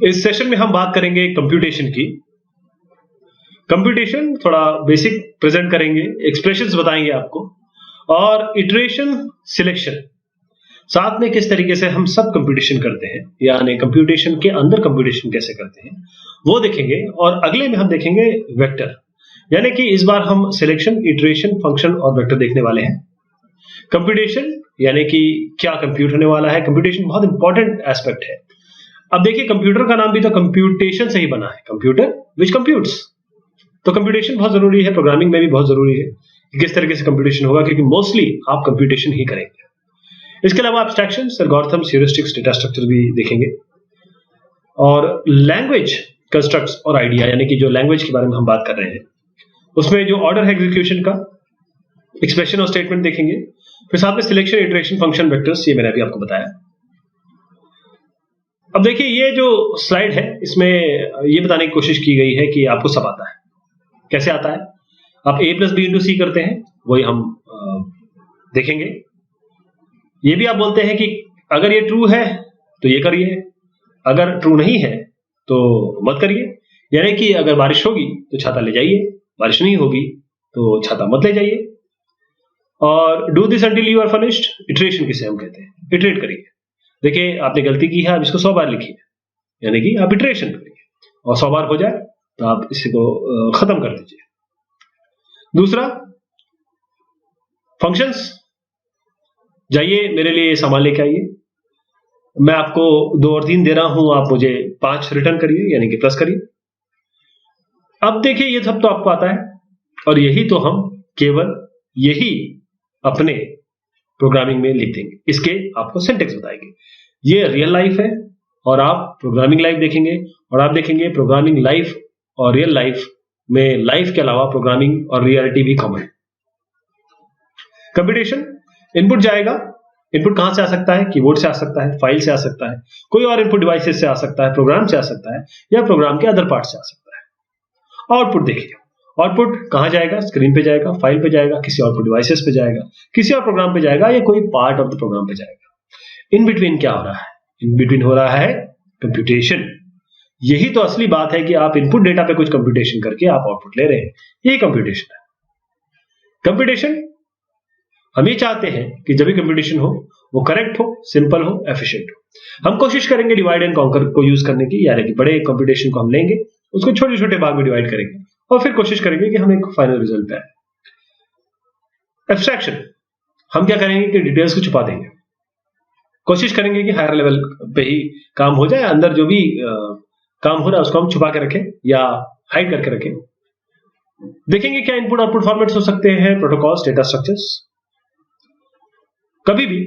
इस सेशन में हम बात करेंगे कंप्यूटेशन की। कंप्यूटेशन थोड़ा बेसिक प्रेजेंट करेंगे, एक्सप्रेशंस बताएंगे आपको, और इटरेशन, सिलेक्शन, साथ में किस तरीके से हम सब कंप्यूटेशन करते हैं, यानी कंप्यूटेशन के अंदर कंप्यूटेशन कैसे करते हैं वो देखेंगे। और अगले में हम देखेंगे वेक्टर, यानी कि इस बार हम सिलेक्शन, इटरेशन, फंक्शन और वेक्टर देखने वाले हैं। कंप्यूटेशन यानी कि क्या कंप्यूट होने वाला है, कंप्यूटेशन बहुत इंपॉर्टेंट एस्पेक्ट है। अब देखिए, कंप्यूटर का नाम भी तो कंप्यूटेशन से ही बना है, कंप्यूटर विच कंप्यूट्स। तो कंप्यूटेशन बहुत जरूरी है, प्रोग्रामिंग में भी बहुत जरूरी है कि किस तरीके से कंप्यूटेशन होगा, क्योंकि मोस्टली आप कंप्यूटेशन ही करेंगे। इसके अलावा abstractions, algorithms, heuristics, data structure भी देखेंगे, और लैंग्वेज कंस्ट्रक्ट्स और आइडिया, यानी कि जो लैंग्वेज के बारे में हम बात कर रहे हैं उसमें जो ऑर्डर है एग्जीक्यूशन का, एक्सप्रेशन और स्टेटमेंट देखेंगे। फिर साथ में सिलेक्शन, इटरेशन, फंक्शन, वेक्टर्स, ये मैंने अभी आपको बताया। अब देखिए, ये जो स्लाइड है इसमें ये बताने की कोशिश की गई है कि आपको सब आता है। कैसे आता है? आप a प्लस बी इंटू सी करते हैं, वही हम देखेंगे। ये भी आप बोलते हैं कि अगर ये ट्रू है तो ये करिए, अगर ट्रू नहीं है तो मत करिए। यानी कि अगर बारिश होगी तो छाता ले जाइए, बारिश नहीं होगी तो छाता मत ले जाइए। और do this until you are finished, iteration किसे हम कहते हैं, इटरेट करिए। देखिए, आपने गलती की है, आप इसको 100 बार लिखिए, यानी कि आप इटरेशन करिए, और 100 बार हो जाए तो आप इसको खत्म कर दीजिए। दूसरा, फंक्शंस, जाइए मेरे लिए सामान लेके आइए, मैं आपको 2 और 3 दे रहा हूं, आप मुझे 5 रिटर्न करिए, यानी कि प्लस करिए। अब देखिए, ये सब तो आपको आता है, और यही तो हम केवल यही अपने प्रोग्रामिंग में लिख देंगे। इसके आपको सिंटेक्स बताएंगे। ये रियल लाइफ है, और आप प्रोग्रामिंग लाइफ देखेंगे, और आप देखेंगे प्रोग्रामिंग लाइफ और रियल लाइफ में लाइफ के अलावा प्रोग्रामिंग और रियलिटी भी कॉमन है। कंप्यूटेशन, इनपुट जाएगा, इनपुट कहां से आ सकता है? कीबोर्ड से आ सकता है, फाइल से आ सकता है, कोई और इनपुट डिवाइसेस से आ सकता है, प्रोग्राम से आ सकता है, या प्रोग्राम के अदर पार्ट से आ सकता है। आउटपुट देखिए, आउटपुट कहां जाएगा? स्क्रीन पे जाएगा, फाइल पे जाएगा, किसी आउटपुट डिवाइसेस पे जाएगा, किसी और प्रोग्राम पे जाएगा, या कोई पार्ट ऑफ द प्रोग्राम पे जाएगा। इन बिटवीन क्या हो रहा है? इन बिटवीन हो रहा है कंप्यूटेशन। यही तो असली बात है कि आप इनपुट डेटा पे कुछ कंप्यूटेशन करके आप आउटपुट ले रहे हैं, ये कंप्यूटेशन है। कंप्यूटेशन, हम ये चाहते हैं कि जब भी कंप्यूटेशन हो वो करेक्ट हो, सिंपल हो, एफिशिएंट हो। हम कोशिश करेंगे डिवाइड एंड कॉन्कर को यूज करने की, यानी कि बड़े कंप्यूटेशन को हम लेंगे, उसको छोटे छोटे भाग में डिवाइड करेंगे, और फिर कोशिश करेंगे कि हम एक फाइनल रिजल्ट पे आए। एब्स्ट्रैक्शन, हम क्या करेंगे कि डिटेल्स को छुपा देंगे, कोशिश करेंगे कि हायर लेवल पे ही काम हो जाए, अंदर जो भी काम हो रहा है उसको हम छुपा के रखें या हाइड करके रखें। देखेंगे क्या इनपुट आउटपुट फॉर्मेट्स हो सकते हैं, प्रोटोकॉल्स, डेटा स्ट्रक्चर्स। कभी भी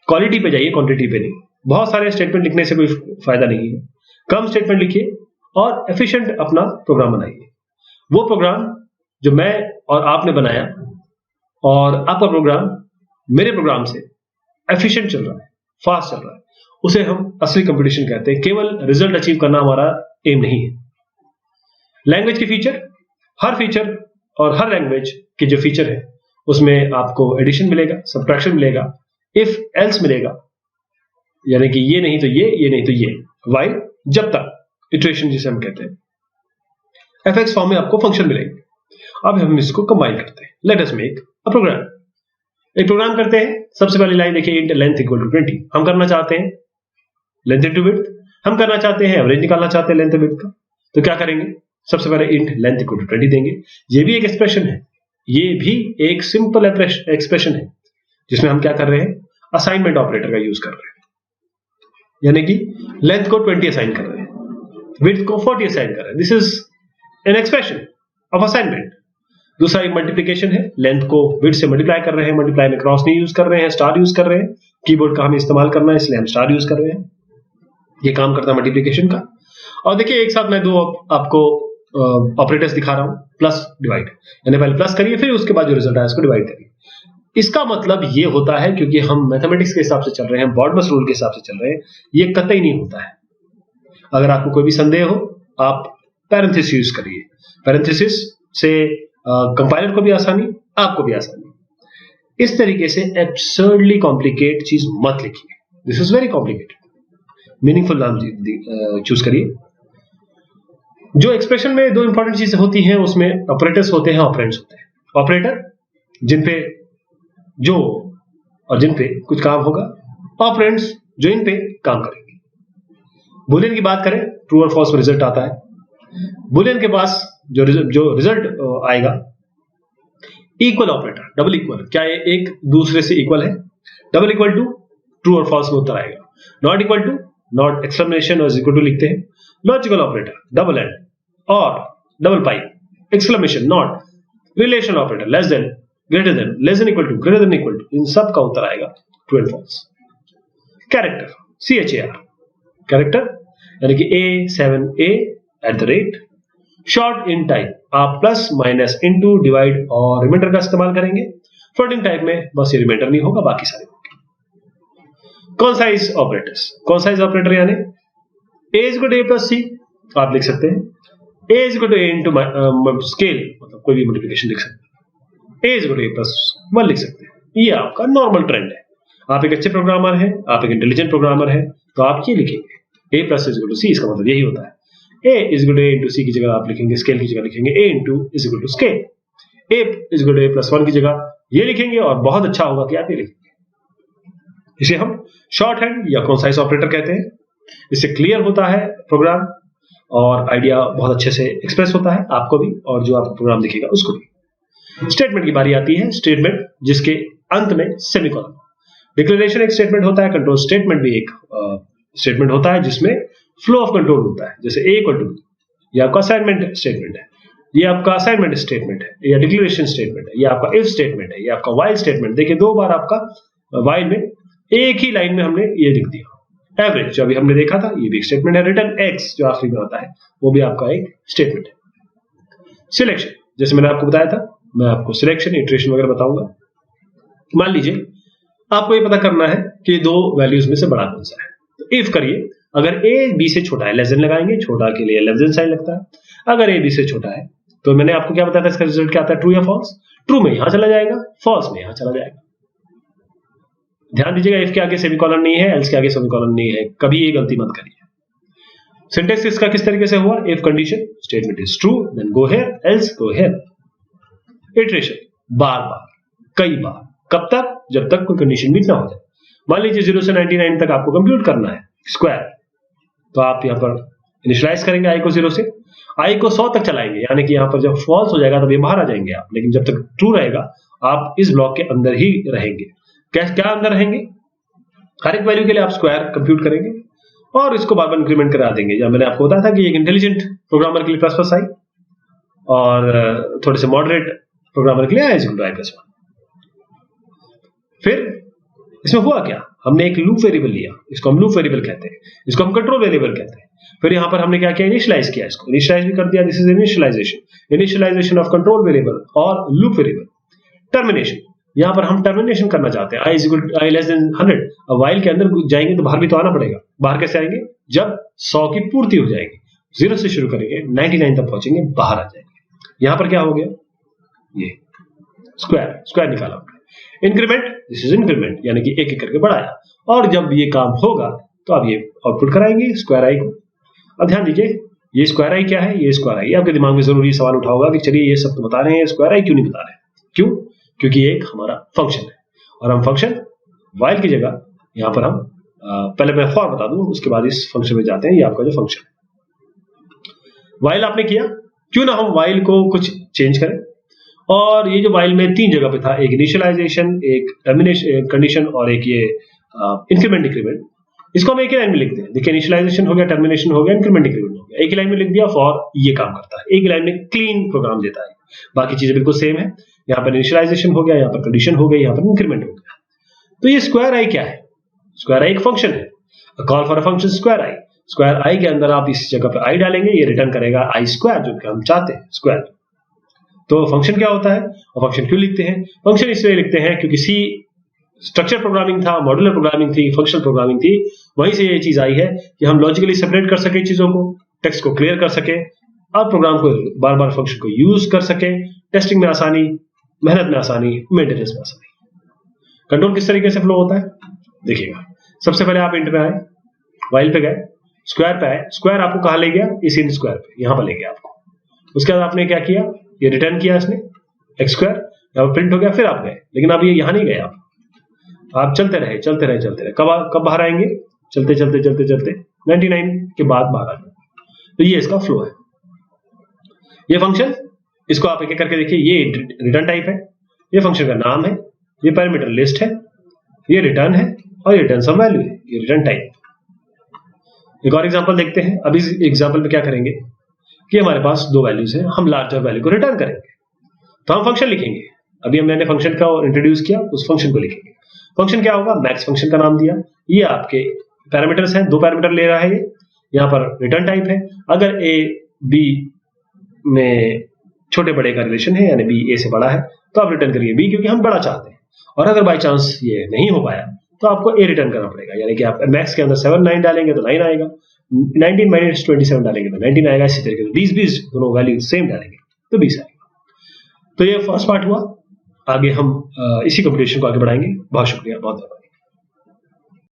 क्वालिटी पे जाइए, क्वांटिटी पे नहीं। बहुत सारे स्टेटमेंट लिखने से कोई फायदा नहीं है, कम स्टेटमेंट लिखिए और एफिशिएंट अपना प्रोग्राम बनाइए। वो प्रोग्राम जो मैं और आपने बनाया, और आपका प्रोग्राम मेरे प्रोग्राम से एफिशिएंट चल रहा है, फास्ट चल रहा है, उसे हम असली कंप्यूटेशन कहते हैं। केवल रिजल्ट अचीव करना हमारा एम नहीं है। लैंग्वेज के फीचर, हर फीचर और हर लैंग्वेज के जो फीचर है उसमें आपको एडिशन मिलेगा, सब्ट्रैक्शन मिलेगा, इफ एल्स मिलेगा, यानी कि ये नहीं तो ये नहीं तो ये, व्हाइल, जब तक, इटरेशन जिसे हम कहते हैं। एफएक्स फॉर्म में आपको फंक्शन मिलेंगे। अब हम इसको कंबाइन करते हैं। Let us make a program. एक प्रोग्राम करते हैं। सबसे पहली लाइन देखिए, इंट लेंथ इक्वल टू 20। हम करना चाहते हैं लेंथ इनटू विड्थ, हम करना चाहते हैं एवरेज निकालना चाहते हैं लेंथ विड्थ का। तो क्या करेंगे? सबसे पहले इंट लेंथ इक्वल टू 20 देंगे। ये भी एक एक्सप्रेशन है, ये भी एक सिंपल एक्सप्रेशन है, जिसमें हम क्या कर रहे हैं? असाइनमेंट ऑपरेटर का यूज कर रहे हैं, यानी कि लेंथ को 20 असाइन कर रहे हैं, विड्थ को 40 असाइन कर रहे हैं। This is an expression of assignment. दूसरा एक मल्टीप्लिकेशन है, लेंथ को विड्थ से मल्टीप्लाई कर रहे हैं, मल्टीप्लाई में क्रॉस नहीं यूज कर रहे हैं, स्टार यूज कर रहे हैं। कीबोर्ड का हमें इस्तेमाल करना है, इसलिए हम स्टार यूज कर रहे हैं। ये काम करता है मल्टीप्लिकेशन का। और देखिए, एक साथ मैं दो आपको ऑपरेटर्स दिखा रहा हूं, प्लस डिवाइड, यानी पहले प्लस करिए, फिर उसके बाद जो रिजल्ट है उसको डिवाइड करिए। इसका मतलब ये होता है, क्योंकि हम मैथमेटिक्स के हिसाब से चल रहे हैं, बॉर्डमस रूल के हिसाब से चल रहे हैं, ये कतई नहीं होता है। अगर आपको कोई भी संदेह हो, आप पैरेंथेसिस यूज करिए। पैरेंथेसिस से कंपाइलर को भी आसानी, आपको भी आसानी। इस तरीके से एब्सर्डली कॉम्प्लिकेट चीज मत लिखिए, this is very complicated. Meaningful नाम चूज करिए। जो एक्सप्रेशन में दो इंपॉर्टेंट चीजें होती हैं उसमें ऑपरेटर्स होते हैं, ऑपरेंड्स होते हैं। ऑपरेटर जिन पे जो और जिन पे कुछ काम होगा, ऑपरेंड्स जो इन पे काम करेंगे। बुलियन की बात करें, ट्रू और फॉल्स में रिजल्ट आता है। बुलियन के पास जो रिजल्ट आएगा, इक्वल ऑपरेटर, डबल इक्वल, क्या ये एक दूसरे से इक्वल है? डबल इक्वल टू ट्रू और फॉल्स में उत्तर आएगा। Not equal to, not exclamation और इक्वल टू लिखते हैं। लॉजिकल ऑपरेटर, डबल एंड और double pipe, exclamation, not, relation operator, less than, greater than, less than equal to, greater than equal to, इन सब का उत्तर आएगा true and false. Character, CHAR, character यानी कि A7A@, शॉर्ट इन टाइप आप plus minus into divide और reminder का इस्तेमाल करेंगे। फ्लोटिंग टाइप में बस ये रिमाइंडर नहीं होगा, बाकी सारे होंगे। कॉन्साइज ऑपरेटर्स, कॉन्साइज ऑपरेटर यानी A equal to A plus C आप लिख सकते हैं। A equal to A into scale, मतलब कोई भी मल्टीप्लिकेशन लिख सकते हैं। A equal to A plus 1 लिख सकते हैं। ये आपका नॉर्मल ट्रेंड है। आप एक अच्छे प्रोग्रामर हैं, आप एक इंटेलिजेंट प्रोग्रामर हैं, तो आप ये लिखेंगे A plus is equal to C। इसका मतलब यही होता है A is equal to A into C की जगह आप लिखेंगे, स्केल की जगह लिखेंगे A into is equal to scale. A is equal to A plus 1 की जगह ये लिखेंगे, और बहुत अच्छा होगा कि आप ये लिखेंगे। इसे हम शॉर्ट हैंड या कॉन्साइज ऑपरेटर कहते हैं। इससे क्लियर होता है प्रोग्राम और आइडिया बहुत अच्छे से एक्सप्रेस होता है, आपको भी और जो आप प्रोग्राम लिखेगा उसको भी। स्टेटमेंट की बारी आती है, स्टेटमेंट जिसके अंत में सेमीकोलन। डिक्लेरेशन एक स्टेटमेंट होता है, कंट्रोल स्टेटमेंट भी एक स्टेटमेंट होता है जिसमें फ्लो ऑफ कंट्रोल होता है। जैसे A इक्वल टू, ये आपका असाइनमेंट स्टेटमेंट है, ये आपका असाइनमेंट स्टेटमेंट है, या डिक्लेरेशन स्टेटमेंट है, ये आपका इफ स्टेटमेंट है, ये आपका व्हाइल स्टेटमेंट। देखिए दो बार आपका व्हाइल में एक ही लाइन में हमने ये लिख दिया। एवरेज जो अभी हमने देखा था, ये भी एक स्टेटमेंट है। रिटर्न X जो आखिरी में आता है, वो भी आपका एक स्टेटमेंट है। सिलेक्शन, जैसे मैंने आपको बताया था, मैं आपको सिलेक्शन, इटरेशन वगैरह बताऊंगा। मान लीजिए आपको ये पता करना है कि दो वैल्यूज में से बड़ा कौन सा है, तो इफ करिए, अगर A B से छोटा है, लेस देन लगाएंगे, छोटा के लिए लेस देन साइन लगता है। अगर A B से छोटा है, तो मैंने आपको क्या बताया था, इसका रिजल्ट क्या आता है, ट्रू या फॉल्स। ट्रू में यहां चला जाएगा, फॉल्स में यहां चला जाएगा। ध्यान दीजिएगा, इफ के आगे सेमीकोलन नहीं है, एल्स के आगे सेमीकोलन नहीं है, कभी ये गलती मत करिए। सिंटेक्स इसका किस तरीके से हुआ, if condition, statement is true, then go here, else go here. Iteration, बार बार, कई बार, कब तक, जब तक कोई कंडीशन मीट ना हो जाए। मान लीजिए 0 से 99 तक आपको कंप्यूट करना है स्क्वायर, तो आप यहां पर इनिशियलाइज करेंगे i को 0 से, i को 100 तक चलाएंगे, यानी कि यहां पर जब फॉल्स हो जाएगा तब ये बाहर आ जाएंगे आप, लेकिन जब तक ट्रू रहेगा आप इस ब्लॉक के अंदर ही रहेंगे। क्या अंदर रहेंगे, हर एक वैल्यू के लिए आप स्क्वायर कंप्यूट करेंगे और इसको बार बार इंक्रीमेंट करा देंगे। जब मैंने आपको बताया था कि एक इंटेलिजेंट प्रोग्रामर के लिए प्लस प्लस आई, और थोड़े से मॉडरेट प्रोग्रामर के लिए i equal to i plus 1। फिर इसमें हुआ क्या, हमने एक लूप वेरिएबल लिया, इसको हम लूप वेरिएबल कहते हैं, इसको हम कंट्रोल वेरिएबल कहते हैं। फिर यहां पर हमने क्या किया, इनिशियलाइज किया, इसको इनिशियलाइज भी कर दिया, this is initialisation of control variable और लूप वेरिएबल। टर्मिनेशन, यहां पर हम टर्मिनेशन करना चाहते हैं, i is equal to i less than 100। अब व्हाइल के अंदर जाएंगे तो बाहर भी तो आना पड़ेगा। बाहर कैसे आएंगे, जब 100 की पूर्ति हो जाएगी, 0 से शुरू करेंगे, 99 तक पहुंचेंगे, बाहर आ जाएंगे। यहां पर क्या हो गया, ये स्क्वायर निकाला। इंक्रीमेंट, दिस इज इंक्रीमेंट, यानी कि एक एक करके बढ़ाया, और जब ये काम होगा तो आप ये आउटपुट कराएंगे स्क्वायर आई को। अब ध्यान दीजिए, ये स्क्वायर आई क्या है, ये स्क्वायर आई, आपके दिमाग में जरूरी सवाल उठा होगा कि चलिए ये सब तो बता रहे हैं, स्क्वायर आई क्यों नहीं बता रहे हैं। क्यों, क्योंकि ये एक हमारा फंक्शन है, और हम फंक्शन वाइल की जगह यहां पर हम पहले मैं फॉर बता दूं, उसके बाद इस फंक्शन में जाते हैं। ये आपका जो फंक्शन है, वाइल आपने किया, क्यों ना हम वाइल को कुछ चेंज करें। और ये जो वाइल में 3 जगह पे था, एक इनिशियलाइजेशन, एक टर्मिनेशन कंडीशन, और एक ये इंक्रीमेंट डिक्रीमेंट, इसको हम एक ही लाइन में लिखते हैं। देखिए, इनिशियलाइजेशन हो गया, टर्मिनेशन हो गया, इंक्रीमेंट डिक्रीमेंट हो गया, एक ही लाइन में लिख दिया। फॉर ये काम करता है, एक ही लाइन में क्लीन प्रोग्राम देता है, बाकी चीजें बिल्कुल सेम है। यहाँ पर इनिशियलाइजेशन हो गया, यहाँ पर कंडीशन हो गई, यहाँ पर इंक्रीमेंट हो गया। तो ये स्क्वायर आई क्या है, स्क्वायर आई एक फंक्शन है, call for a function square I. Square I के अंदर आप इस जगह पर आई डालेंगे, ये रिटर्न करेगा आई स्क्वायर, जो कि हम चाहते हैं स्क्वायर। तो फंक्शन क्या होता है, और फंक्शन क्यों लिखते हैं, फंक्शन इसलिए लिखते हैं क्योंकि सी स्ट्रक्चर प्रोग्रामिंग था, मॉड्यूलर प्रोग्रामिंग थी, फंक्शनल प्रोग्रामिंग थी, वहीं से ये चीज आई है कि हम लॉजिकली सेपरेट कर सके चीजों को, टेक्स्ट को क्लियर कर सके, और प्रोग्राम को बार बार फंक्शन को यूज कर सके, टेस्टिंग में आसानी, मेहनत में आसानी, मेंटेनेंस में आसानी। कंट्रोल किस तरीके से फ्लो होता है देखिएगा। सबसे पहले आप इंट में आए, वाइल पे गए, स्क्वायर पे आए, स्क्वायर आपको कहाँ ले गया, इस इन स्क्वायर पे, यहाँ पर ले गया आपको। उसके बाद आपने क्या किया, ये रिटर्न किया इसने एक्स स्क्वायर, यहाँ प्रिंट हो गया, फिर आप गए, लेकिन अब ये यहाँ नहीं गए आप चलते रहे चलते रहे चलते रहे, कब बाहर आएंगे, चलते चलते चलते चलते 99 के बाद बाहर आ जाए। तो ये इसका फ्लो है। ये फंक्शन, इसको आप एक एक करके देखिए, ये रिटर्न टाइप है, ये फंक्शन का नाम है, ये पैरामीटर लिस्ट है, ये रिटर्न है, और ये रिटर्न सम वैल्यू है, ये रिटर्न टाइप। एक और एग्जांपल देखते हैं। अभी इस एग्जांपल में क्या करेंगे कि हमारे पास दो वैल्यूज हैं, हम लार्जर वैल्यू को रिटर्न करेंगे, तो हम फंक्शन लिखेंगे। अभी मैंने फंक्शन का इंट्रोड्यूस किया, उस फंक्शन को लिखेंगे। फंक्शन क्या होगा, मैक्स फंक्शन का नाम दिया, ये आपके पैरामीटर्स हैं, दो पैरामीटर ले रहा है ये, यहाँ पर रिटर्न टाइप है। अगर ए बी में छोटे बड़े का रिलेशन है, यानी बी ए से बड़ा है, तो आप रिटर्न करिए बी, क्योंकि हम बड़ा चाहते हैं। और अगर बाई चांस ये नहीं हो पाया तो आपको ए रिटर्न करना पड़ेगा, यानी कि आप मैक्स के अंदर 7 9 डालेंगे तो 9 आएगा, 19 माइनस 27 डालेंगे तो 19 आएगा, इसी तरीके से 20 दोनों वैल्यू सेम डालेंगे तो 20 आएगा। तो ये फर्स्ट पार्ट हुआ। आगे हम इसी कंपटीशन को आगे बढ़ाएंगे। बहुत शुक्रिया, बहुत धन्यवाद।